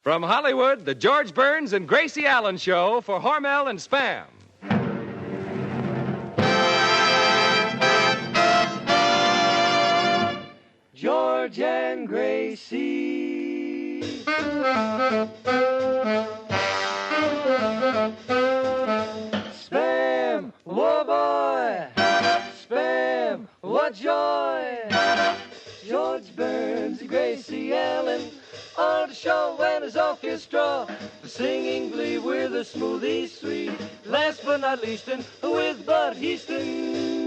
From Hollywood, the George Burns and Gracie Allen Show for Hormel and Spam. George and Gracie. Spam, whoa boy. Spam, what joy. George Burns and Gracie Allen on the show when it's orchestra, the singing glee with a smoothie sweet. Last but not least, and with Bud Heaston.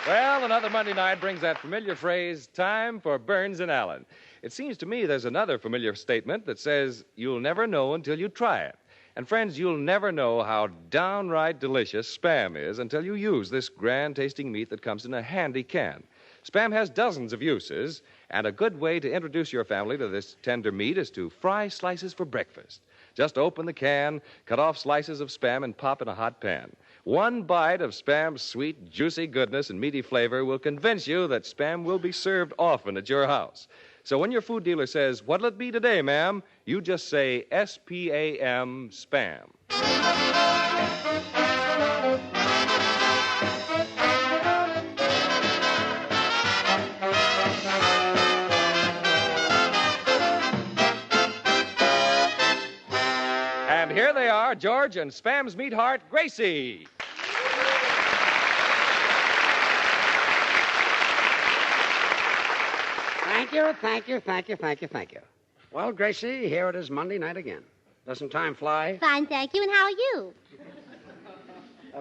Well, another Monday night brings that familiar phrase, time for Burns and Allen. It seems to me there's another familiar statement that says, you'll never know until you try it. And friends, you'll never know how downright delicious Spam is until you use this grand-tasting meat that comes in a handy can. Spam has dozens of uses, and a good way to introduce your family to this tender meat is to fry slices for breakfast. Just open the can, cut off slices of Spam, and pop in a hot pan. One bite of Spam's sweet, juicy goodness and meaty flavor will convince you that Spam will be served often at your house. So when your food dealer says, "What'll it be today, ma'am?" you just say S-P-A-M, Spam. And here they are, George and Spam's meatheart, Gracie. Thank you. Well, Gracie, here it is Monday night again. Doesn't time fly? Fine, thank you. And how are you?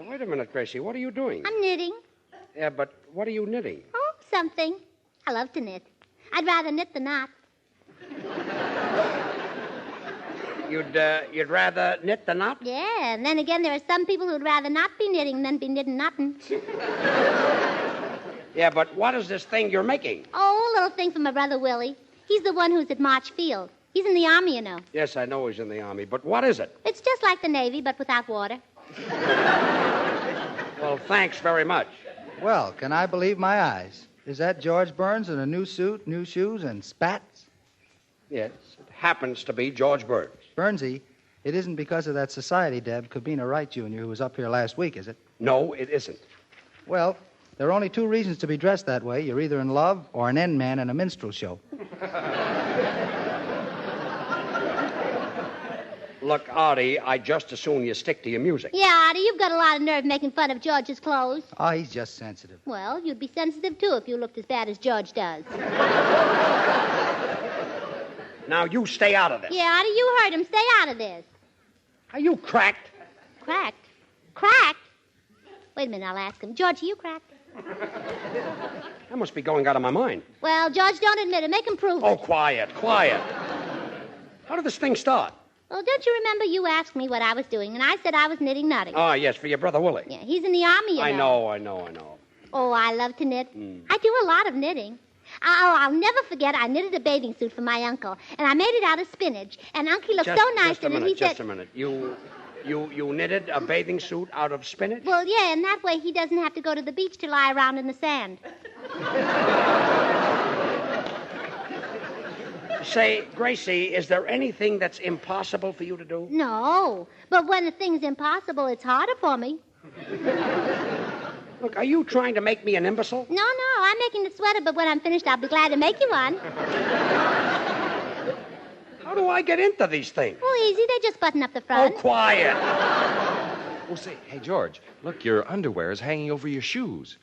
Wait a minute, Gracie. What are you doing? I'm knitting. Yeah, but what are you knitting? Oh, something. I love to knit. I'd rather knit than not. You'd rather knit than not? Yeah, and then again, there are some people who'd rather not be knitting than be knitting nothing. Yeah, but what is this thing you're making? Oh, a little thing for my brother Willie. He's the one who's at March Field. He's in the Army, you know. Yes, I know he's in the Army, but what is it? It's just like the Navy, but without water. Well, thanks very much. Well, can I believe my eyes? Is that George Burns in a new suit, new shoes, and spats? Yes, it happens to be George Burns. Burnsy, it isn't because of that society Deb, Cabina Wright Jr., who was up here last week, is it? No, it isn't. Well, there are only two reasons to be dressed that way. You're either in love or an end man in a minstrel show. Look, Artie, I'd just as soon you stick to your music. Yeah, Artie, you've got a lot of nerve making fun of George's clothes. Oh, he's just sensitive. Well, you'd be sensitive, too, if you looked as bad as George does. Now, you stay out of this. Yeah, Artie, you heard him. Stay out of this. Are you cracked? Cracked? Cracked? Wait a minute, I'll ask him. George, are you cracked? I must be going out of my mind. Well, George, don't admit it. Make him prove it. Oh, quiet. How did this thing start? Well, don't you remember you asked me what I was doing, and I said I was knitting nutting. Oh, yes, for your brother Willie. Yeah, he's in the Army, you know. I know. Oh, I love to knit. I do a lot of knitting. I'll never forget, I knitted a bathing suit for my uncle, and I made it out of spinach, and Uncle looked so nice in it, he said... Just a minute. You knitted a bathing suit out of spinach? Well, yeah, and that way he doesn't have to go to the beach to lie around in the sand. Say, Gracie, is there anything that's impossible for you to do? No, but when a thing's impossible, it's harder for me. Look, are you trying to make me an imbecile? No, I'm making the sweater, but when I'm finished, I'll be glad to make you one. How do I get into these things? Oh, easy. They just button up the front. Oh, quiet. Oh, say, hey, George, look, your underwear is hanging over your shoes.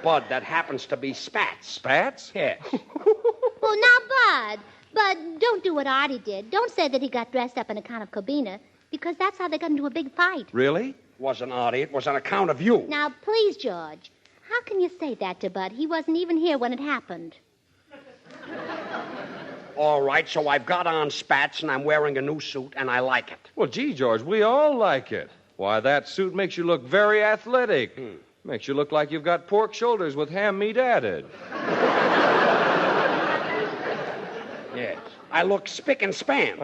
Bud, that happens to be spats. Spats? Yes. Oh, now, Bud, don't do what Artie did. Don't say that he got dressed up on account of Cabina, because that's how they got into a big fight. Really? Wasn't Artie. It was on account of you. Now, please, George, how can you say that to Bud? He wasn't even here when it happened. All right, so I've got on spats and I'm wearing a new suit and I like it. Well, gee, George, we all like it. Why, that suit makes you look very athletic. Makes you look like you've got pork shoulders with ham meat added. Yes. I look spick and span.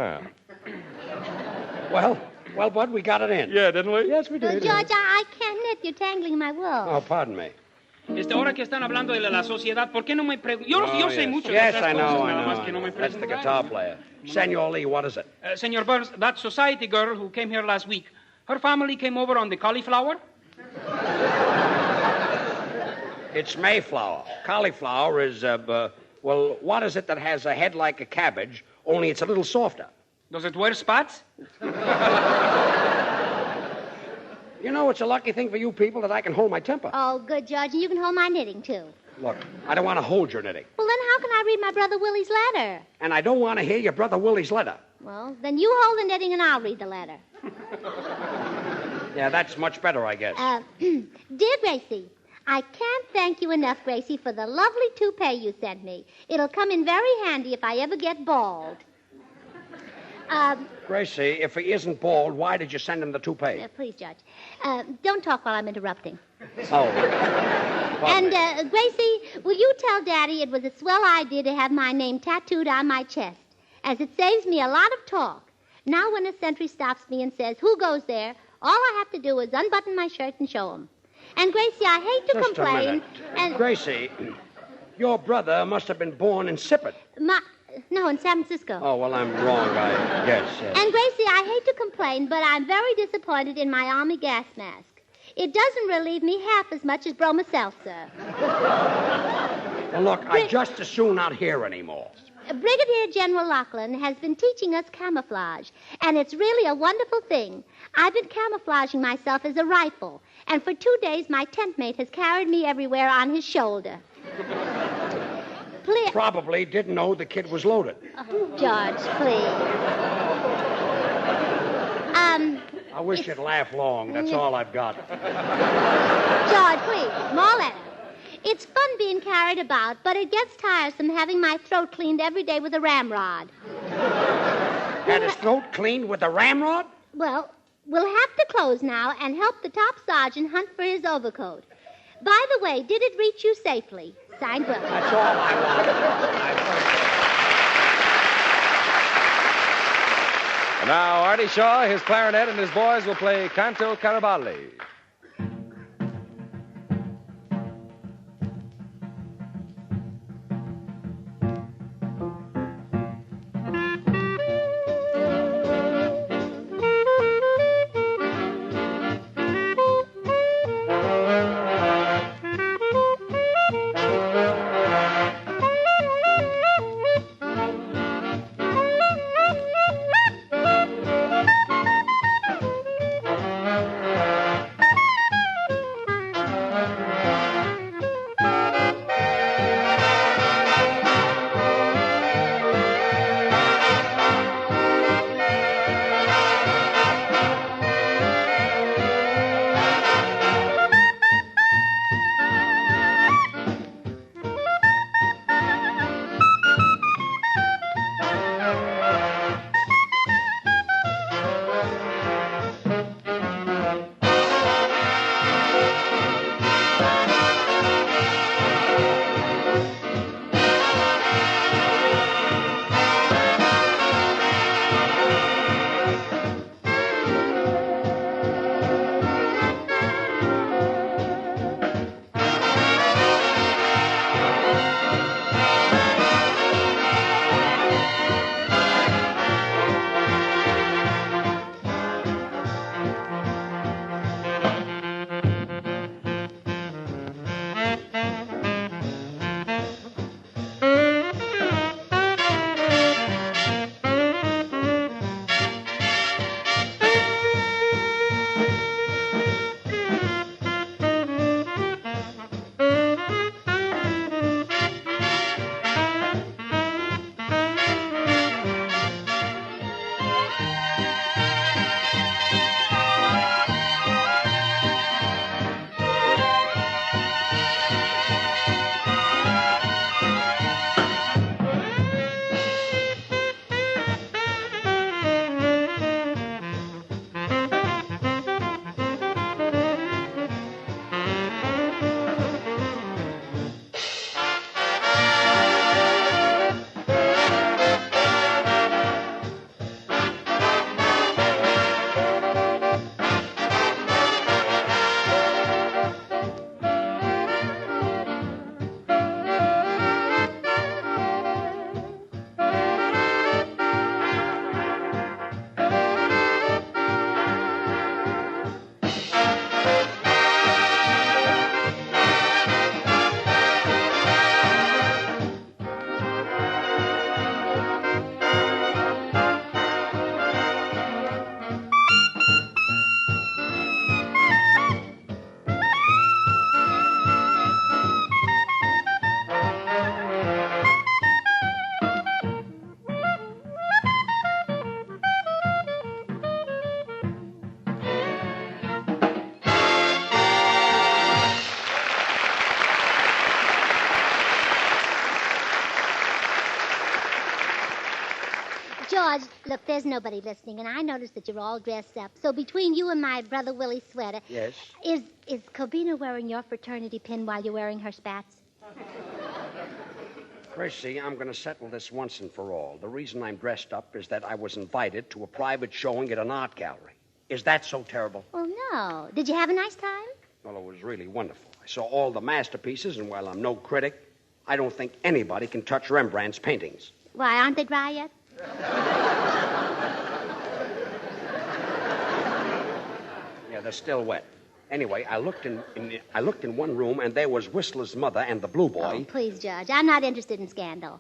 Well, Well, Bud, we got it in. yeah, didn't we? Yes, we did. George, I can't knit. You're tangling my wool. Oh, pardon me. Ahora que están hablando de la sociedad, ¿por qué no me preguntan? Yo sé mucho de Yes, esas I know, cosas, I nada más know. que no me That's the preguntan. guitar player. Senor Lee, what is it? Senor Burns, that society girl who came here last week, her family came over on the cauliflower? It's Mayflower. Cauliflower is, well, what is it that has a head like a cabbage, only it's a little softer? Does it wear spats? You know, it's a lucky thing for you people that I can hold my temper. Oh, good, George. And you can hold my knitting, too. Look, I don't want to hold your knitting. Well, then how can I read my brother Willie's letter? And I don't want to hear your brother Willie's letter. Well, then you hold the knitting and I'll read the letter. Yeah, that's much better, I guess. Dear Gracie, I can't thank you enough, Gracie, for the lovely toupee you sent me. It'll come in very handy if I ever get bald. Gracie, if he isn't bald, why did you send him the toupee? Please, Judge. Don't talk while I'm interrupting. Oh. And, Gracie, will you tell Daddy it was a swell idea to have my name tattooed on my chest, as it saves me a lot of talk. Now when a sentry stops me and says, "Who goes there?" all I have to do is unbutton my shirt and show him. And, Gracie, I hate to Just complain. a minute. And Gracie, your brother must have been born in Sippet. No, in San Francisco. Oh, well, I'm wrong, I guess. And, Gracie, I hate to complain, but I'm very disappointed in my Army gas mask. It doesn't relieve me half as much as Broma Seltzer. Well, look, I'd just as soon not hear anymore. Brigadier General Lachlan has been teaching us camouflage, and it's really a wonderful thing. I've been camouflaging myself as a rifle, and for 2 days my tent mate has carried me everywhere on his shoulder. Please. Probably didn't know the kid was loaded. Oh, George, please. I wish you'd laugh long. That's all I've got. George, please, more letter. It's fun being carried about, but it gets tiresome having my throat cleaned every day with a ramrod. Had his throat cleaned with a ramrod? Well, we'll have to close now and help the top sergeant hunt for his overcoat. By the way, did it reach you safely? Signed, Will. That's all I want. And now, Artie Shaw, his clarinet, and his boys will play Canto Caraballi. George, look, there's nobody listening, and I noticed that you're all dressed up. So between you and my brother Willie's sweater... Yes? Is Cobina wearing your fraternity pin while you're wearing her spats? Gracie, I'm going to settle this once and for all. The reason I'm dressed up is that I was invited to a private showing at an art gallery. Is that so terrible? Oh, no. Did you have a nice time? Well, it was really wonderful. I saw all the masterpieces, and while I'm no critic, I don't think anybody can touch Rembrandt's paintings. Why, aren't they dry yet? Yeah, they're still wet. Anyway, I looked in one room, and there was Whistler's mother and the blue boy. Oh, please, Judge. I'm not interested in scandal.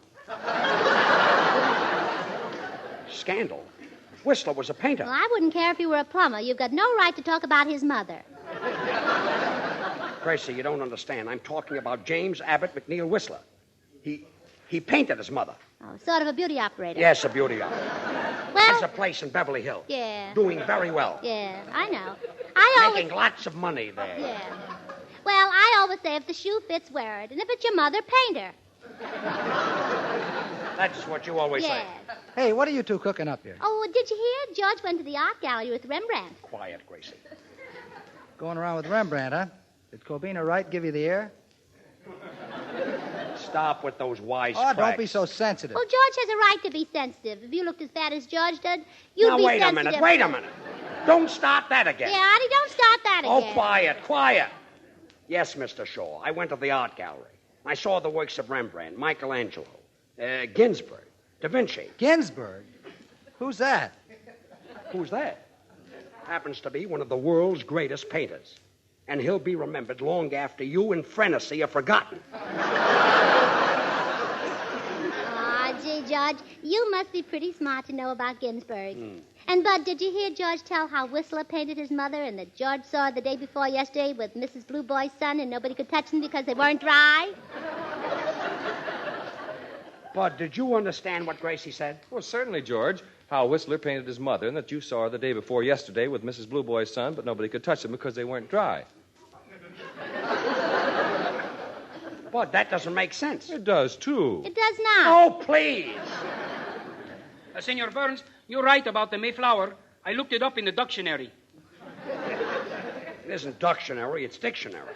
Scandal? Whistler was a painter. Well, I wouldn't care if he were a plumber. You've got no right to talk about his mother. Gracie, you don't understand. I'm talking about James Abbott McNeil Whistler. He painted his mother. Oh, sort of a beauty operator. Yes, a beauty operator. Well... Has a place in Beverly Hills. Yeah. Doing very well. Yeah, I know. Making lots of money there. Yeah. Well, I always say if the shoe fits, wear it. And if it's your mother, paint her. That's what you always say. Hey, what are you two cooking up here? Oh, did you hear? George went to the art gallery with Rembrandt. Quiet, Gracie. Going around with Rembrandt, huh? Did Cobina Wright give you the air? Stop with those wise Oh, don't be so sensitive. Well, George has a right to be sensitive. If you looked as fat as George did, you'd now, be wait sensitive. Wait a minute. Don't start that again. Yeah, Artie, don't start that again. Oh, quiet. Yes, Mr. Shaw. I went to the art gallery. I saw the works of Rembrandt, Michelangelo, Ginsberg, Da Vinci. Ginsberg? Who's that? Who's that? Happens to be one of the world's greatest painters. And he'll be remembered long after you and Frenesy are forgotten. Aw, gee, George, you must be pretty smart to know about Ginsberg. And, Bud, did you hear George tell how Whistler painted his mother and that George saw her the day before yesterday with Mrs. Blue Boy's son and nobody could touch them because they weren't dry? Bud, did you understand what Gracie said? Well, certainly, George. How Whistler painted his mother and that you saw her the day before yesterday with Mrs. Blue Boy's son, but nobody could touch them because they weren't dry. Bud, that doesn't make sense. It does, too. It does not. Oh, please. Senor Burns, you're right about the Mayflower. I looked it up in the dictionary. It isn't dictionary, it's dictionary.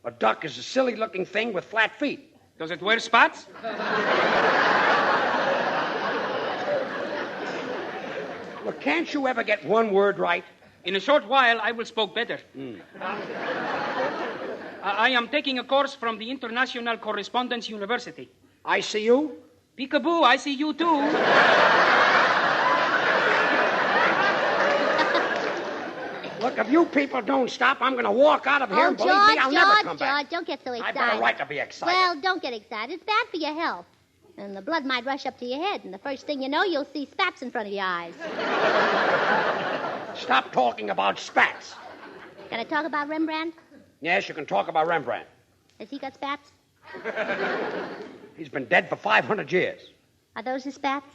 A duck is a silly-looking thing with flat feet. Does it wear spots? Look, can't you ever get one word right? In a short while, I will speak better. I am taking a course from the International Correspondence University. I see you? Peekaboo, I see you too. Look, if you people don't stop, I'm going to walk out of here. And believe me, I'll never come back. George, don't get so excited. I've got a right to be excited. Well, don't get excited. It's bad for your health. And the blood might rush up to your head, and the first thing you know, you'll see spats in front of your eyes. Stop talking about spats. Can I talk about Rembrandt? Yes, you can talk about Rembrandt. Has he got spats? He's been dead for 500 years. Are those his spats?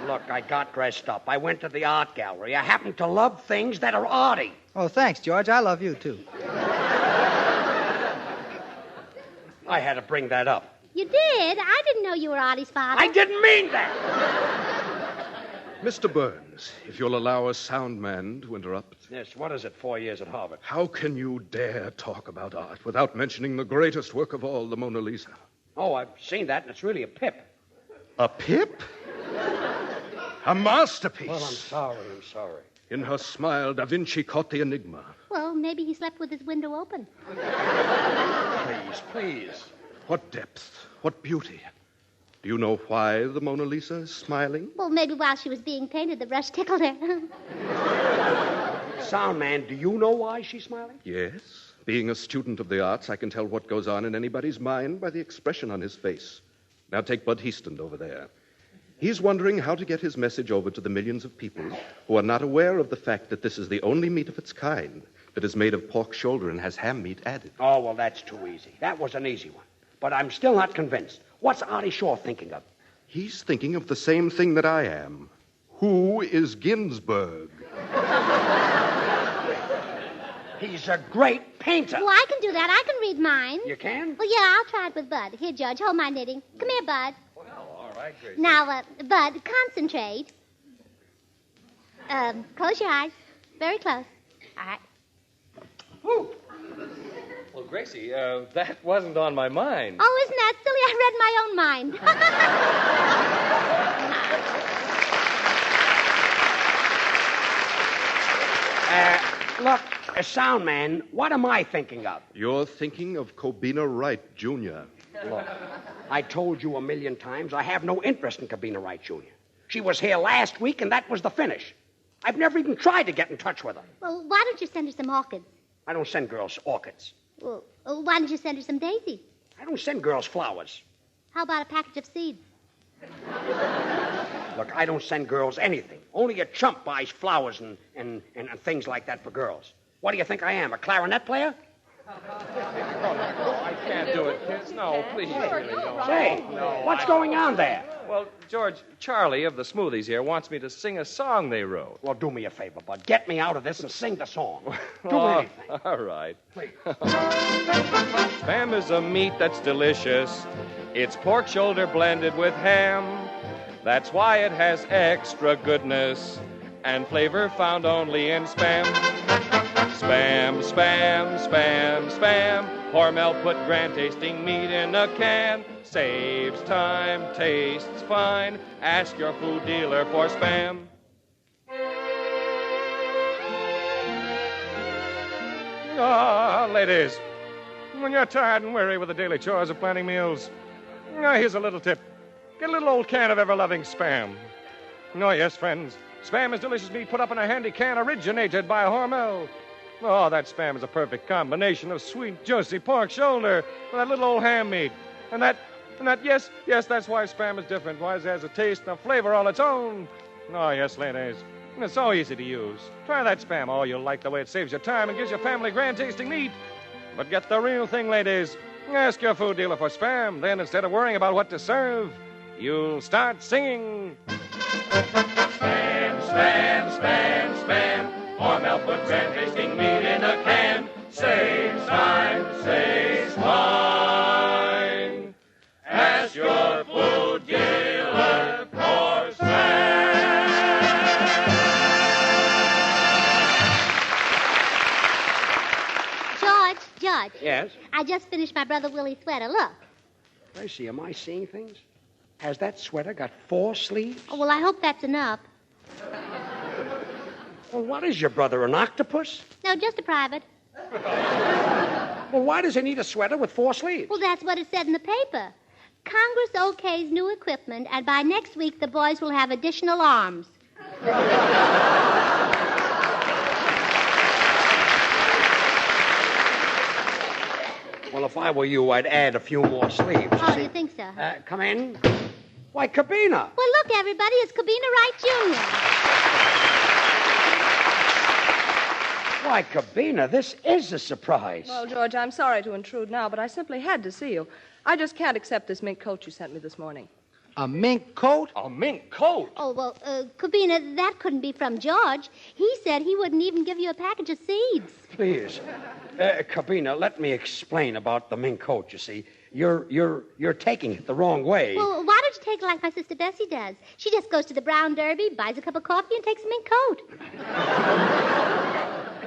Look, I got dressed up. I went to the art gallery. I happen to love things that are arty. Oh, thanks, George. I love you, too. I had to bring that up. You did? I didn't know you were Artie's father. I didn't mean that. Mr. Burns, if you'll allow a sound man to interrupt. Yes, what is it, 4 years at Harvard? How can you dare talk about art without mentioning the greatest work of all, the Mona Lisa? Oh, I've seen that, and it's really a pip. A pip? A masterpiece. Well, I'm sorry. In her smile, Da Vinci caught the enigma. Well, maybe he slept with his window open. Please. What depth, what beauty. Do you know why the Mona Lisa is smiling? Well, maybe while she was being painted, the brush tickled her. Sound man, do you know why she's smiling? Yes. Being a student of the arts, I can tell what goes on in anybody's mind by the expression on his face. Now take Bud Heaston over there. He's wondering how to get his message over to the millions of people who are not aware of the fact that this is the only meat of its kind that is made of pork shoulder and has ham meat added. Oh, well, that's too easy. That was an easy one. But I'm still not convinced. What's Artie Shaw thinking of? He's thinking of the same thing that I am. Who is Ginsberg? He's a great painter. Well, I can do that. I can read mine. You can? Well, yeah, I'll try it with Bud. Here, George, hold my knitting. Come here, Bud. Well, all right, Gracie. Now, Bud, concentrate. Close your eyes. Very close. All right. Woo. Well, Gracie, that wasn't on my mind. Oh, isn't that silly? I read my own mind. Look, sound man, what am I thinking of? You're thinking of Cobina Wright, Jr. Look, I told you a million times I have no interest in Cobina Wright, Jr. She was here last week, and that was the finish. I've never even tried to get in touch with her. Well, why don't you send her some orchids? I don't send girls orchids. Well, why don't you send her some daisies? I don't send girls flowers. How about a package of seeds? Look, I don't send girls anything. Only a chump buys flowers and things like that for girls. What do you think I am, a clarinet player? I can't do it, kids. No, please. Really, no. Say, what's going on there? Well, George, Charlie of the Smoothies here wants me to sing a song they wrote. Well, do me a favor, Bud. Get me out of this and sing the song. Do Oh, anything. all right. Please. Spam is a meat that's delicious. It's pork shoulder blended with ham. That's why it has extra goodness and flavor found only in Spam. Spam, Spam, Spam, Spam. Hormel put grand tasting meat in a can. Saves time, tastes fine. Ask your food dealer for Spam. Ah, ladies, when you're tired and weary with the daily chores of planning meals, here's a little tip. Get a little old can of ever-loving Spam. Oh, yes, friends. Spam is delicious meat put up in a handy can originated by Hormel. Oh, that Spam is a perfect combination of sweet, juicy pork shoulder with that little old ham meat. And that, yes, that's why Spam is different. Why it has a taste and a flavor all its own. Oh, yes, ladies. And it's so easy to use. Try that Spam. Oh, you'll like the way it saves your time and gives your family grand-tasting meat. But get the real thing, ladies. Ask your food dealer for Spam. Then, instead of worrying about what to serve, you'll start singing. Spam, Spam, Spam, Spam. Hormel put grand-tasting meat in a can. Saves time, saves mine. Ask your food dealer for Spam. George. Yes? I just finished my brother Willie's sweater. Look. Gracie, am I seeing things? Has that sweater got 4 sleeves? Oh, well, I hope that's enough. Well, what is your brother, an octopus? No, just a private. Well, why does he need a sweater with 4 sleeves? Well, that's what it said in the paper. Congress okays new equipment, and by next week the boys will have additional arms. Well, if I were you, I'd add a few more sleeves. Oh, see? you think so? Come in. Why, Cobina. Well, look, everybody, it's Cobina Wright Jr. Why, Cobina, this is a surprise. Well, George, I'm sorry to intrude now, but I simply had to see you. I just can't accept this mink coat you sent me this morning. A mink coat? A mink coat? Oh, well, Cobina, that couldn't be from George. He said he wouldn't even give you a package of seeds. Please. Cobina, let me explain about the mink coat, you see. You're taking it the wrong way. Well, why don't you take it like my sister Bessie does? She just goes to the Brown Derby, buys a cup of coffee, and takes a mink coat.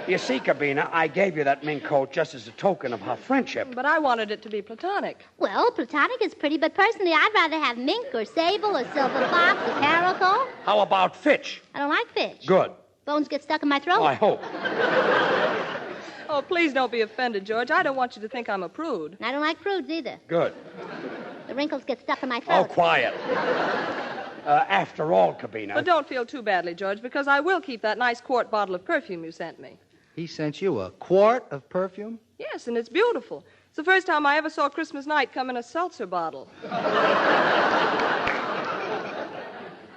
You see, Cobina, I gave you that mink coat just as a token of our friendship. But I wanted it to be platonic. Well, platonic is pretty, but personally, I'd rather have mink or sable or silver fox or caracal. How about Fitch? I don't like fish. Good. Bones get stuck in my throat. Oh, I hope. Oh, please don't be offended, George. I don't want you to think I'm a prude. I don't like prudes either. Good. The wrinkles get stuck in my Oh, throat. quiet. After all, Cobina. But don't feel too badly, George, because I will keep that nice quart bottle of perfume you sent me. He sent you a quart of perfume? Yes, and it's beautiful. It's the first time I ever saw Christmas night come in a seltzer bottle.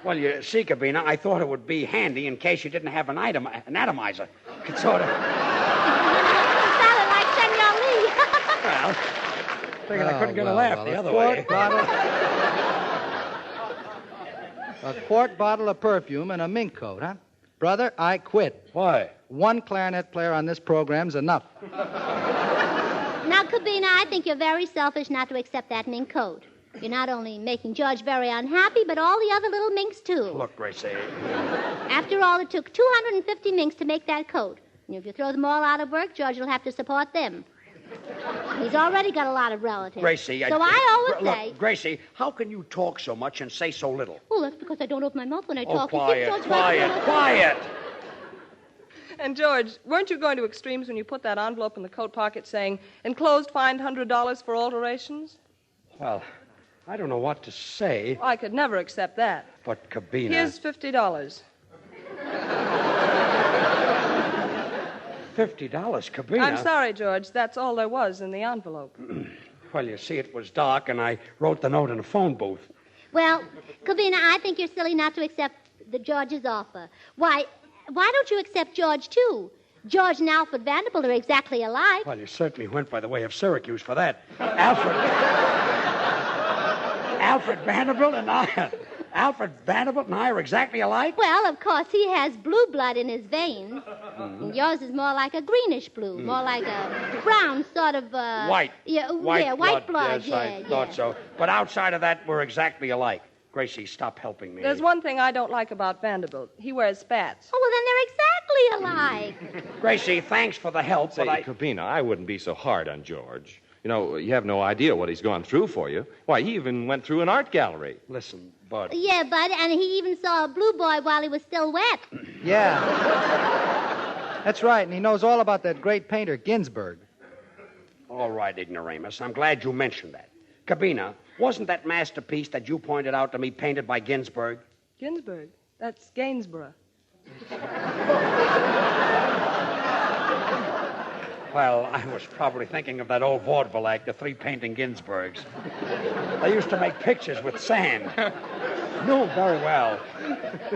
Well, you see, Cobina, I thought it would be handy in case you didn't have an atomizer. Could sort of... It sounded like Senor Lee. Well, figured I couldn't get a laugh the other way. A quart bottle of perfume and a mink coat, huh? Brother, I quit. Why? One clarinet player on this program's enough. Now, Cobina, I think you're very selfish not to accept that mink coat. You're not only making George very unhappy, but all the other little minks, too. Look, Gracie. After all, it took 250 minks to make that coat. And if you throw them all out of work, George will have to support them. He's already got a lot of relatives. Gracie, So I always say... Look, Gracie, how can you talk so much and say so little? Well, that's because I don't open my mouth when I talk. Oh, You see, George, quiet. And, George, weren't you going to extremes when you put that envelope in the coat pocket saying, enclosed fined $100 for alterations? Well, I don't know what to say. I could never accept that. But, Cabina... Here's $50. $50, Cabina? I'm sorry, George. That's all there was in the envelope. Well, you see, it was dark, and I wrote the note in a phone booth. Well, Cabina, I think you're silly not to accept George's offer. Why don't you accept George, too? George and Alfred Vanderbilt are exactly alike. Well, you certainly went by the way of Syracuse for that. Alfred Vanderbilt and I... Alfred Vanderbilt and I are exactly alike? Well, of course, he has blue blood in his veins. And yours is more like a greenish blue, more like a brown sort of... White. White blood. Yes, I thought so. But outside of that, we're exactly alike. Gracie, stop helping me. There's one thing I don't like about Vanderbilt. He wears spats. Oh, well, then they're exactly alike. Gracie, thanks for the help, Say, but Cabina, I wouldn't be so hard on George. You know, you have no idea what he's gone through for you. Why, he even went through an art gallery. Listen, Bud. Yeah, Bud, and he even saw a blue boy while he was still wet. Yeah. That's right, and he knows all about that great painter, Ginsberg. All right, ignoramus. I'm glad you mentioned that. Cabina, wasn't that masterpiece that you pointed out to me painted by Ginsberg? Ginsberg? That's Gainsborough. Well, I was probably thinking of that old vaudeville act, the three painting Ginsbergs. They used to make pictures with sand. No, very well.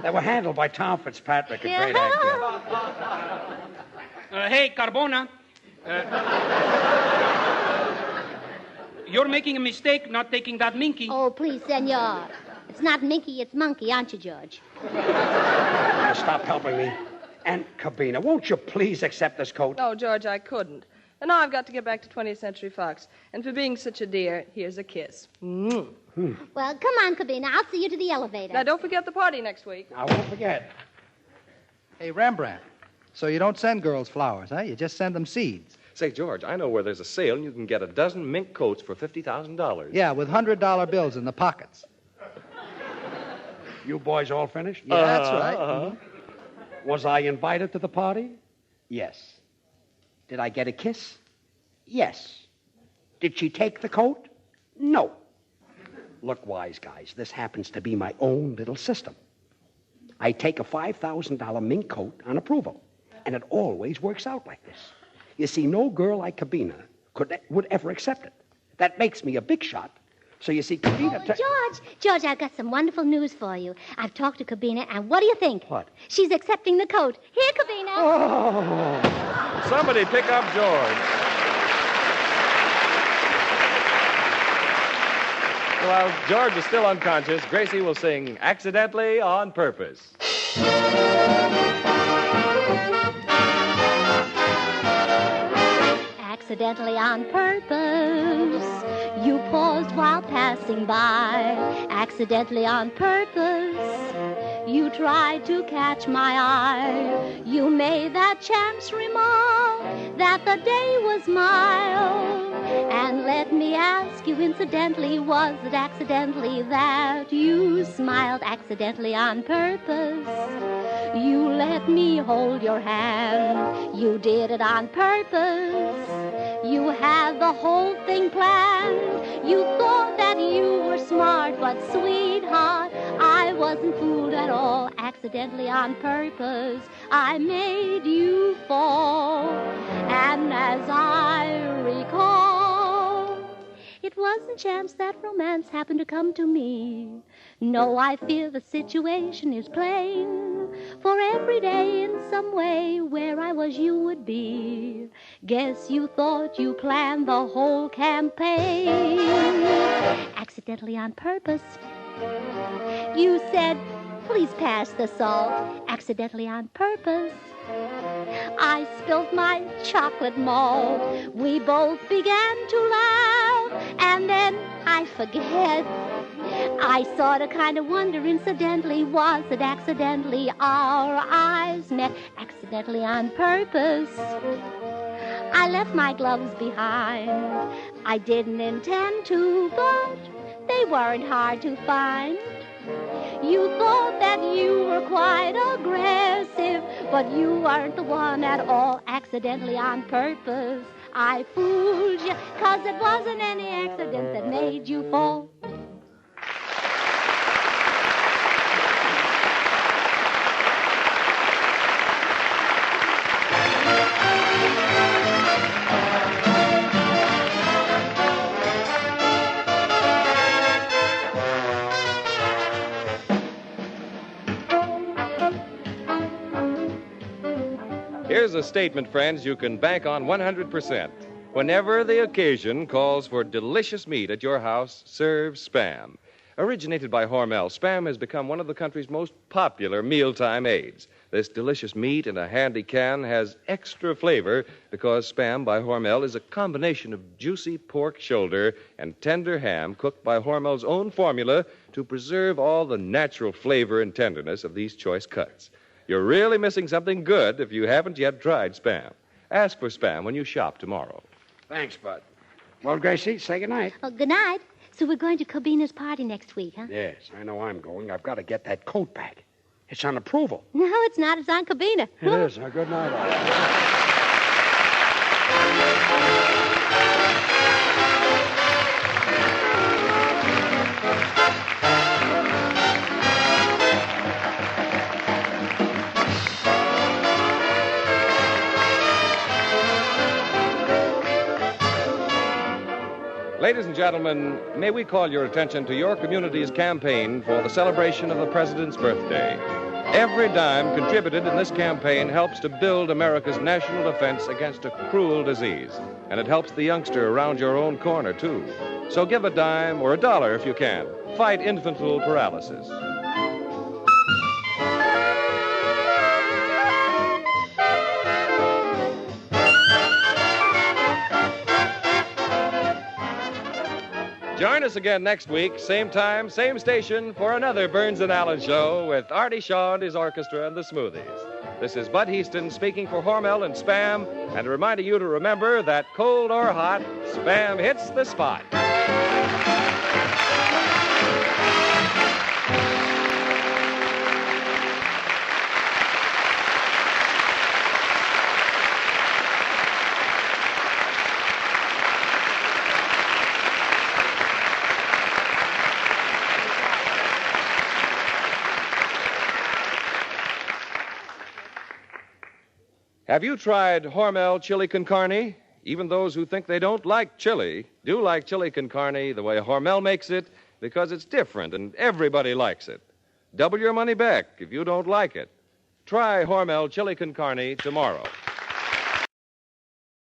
They were handled by Tom Fitzpatrick, a great actor. Hey, Carbona. You're making a mistake not taking that minky. Oh, please, senor. It's not Minky, it's Monkey, aren't you, George? Now, stop helping me. And, Cabina, won't you please accept this coat? No, George, I couldn't. And now I've got to get back to 20th Century Fox. And for being such a dear, here's a kiss. Well, come on, Cabina. I'll see you to the elevator. Now, don't forget the party next week. I won't forget. Hey, Rembrandt, so you don't send girls flowers, huh? You just send them seeds. Say, George, I know where there's a sale and you can get a dozen mink coats for $50,000. Yeah, with $100 bills in the pockets. You boys all finished? Yeah, that's right. Was I invited to the party? Yes. Did I get a kiss? Yes. Did she take the coat? No. Look, wise guys, this happens to be my own little system. I take a $5,000 mink coat on approval, and it always works out like this. You see, no girl like Cabina would ever accept it. That makes me a big shot. So you see, Cabina... George, I've got some wonderful news for you. I've talked to Cabina, and what do you think? What? She's accepting the coat. Here, Cabina. Oh. Somebody pick up George. While George is still unconscious, Gracie will sing Accidentally on Purpose. Accidentally on purpose, you paused while passing by. Accidentally on purpose, you tried to catch my eye. You made that chance remark that the day was mild. And let me ask you incidentally, was it accidentally that you smiled? Accidentally on purpose, you let me hold your hand. You did it on purpose. You had the whole thing planned. You thought that you were smart, but sweetheart, I wasn't fooled at all. Accidentally on purpose, I made you fall. And as I recall, it wasn't chance that romance happened to come to me. No, I fear the situation is plain. For every day in some way where I was you would be. Guess you thought you planned the whole campaign. Accidentally on purpose, you said, please pass the salt. Accidentally on purpose, I spilled my chocolate malt. We both began to laugh. and then I forget. I sort of kind of wonder incidentally, was it accidentally our eyes met? Accidentally on purpose. I left my gloves behind. I didn't intend to, but they weren't hard to find. You thought that you were quite aggressive, but you weren't the one at all. Accidentally on purpose. I fooled you, 'cause it wasn't any accident that made you fall. Here's a statement, friends, you can bank on 100%. Whenever the occasion calls for delicious meat at your house, serve Spam. Originated by Hormel, Spam has become one of the country's most popular mealtime aids. This delicious meat in a handy can has extra flavor because Spam by Hormel is a combination of juicy pork shoulder and tender ham cooked by Hormel's own formula to preserve all the natural flavor and tenderness of these choice cuts. You're really missing something good if you haven't yet tried Spam. Ask for Spam when you shop tomorrow. Thanks, Bud. Well, Gracie, say goodnight. Well, good night. So we're going to Cobina's party next week, huh? Yes, I know I'm going. I've got to get that coat back. It's on approval. No, it's not. It's on Cobina. It is. Good night, all right. Ladies and gentlemen, may we call your attention to your community's campaign for the celebration of the President's birthday. Every dime contributed in this campaign helps to build America's national defense against a cruel disease. And it helps the youngster around your own corner, too. So give a dime or $1 if you can. Fight infantile paralysis. Join us again next week, same time, same station, for another Burns and Allen show with Artie Shaw and his orchestra and the Smoothies. This is Bud Heaston speaking for Hormel and Spam, and reminding you to remember that cold or hot, Spam hits the spot. Have you tried Hormel chili con carne? Even those who think they don't like chili do like chili con carne the way Hormel makes it because it's different and everybody likes it. Double your money back if you don't like it. Try Hormel chili con carne tomorrow.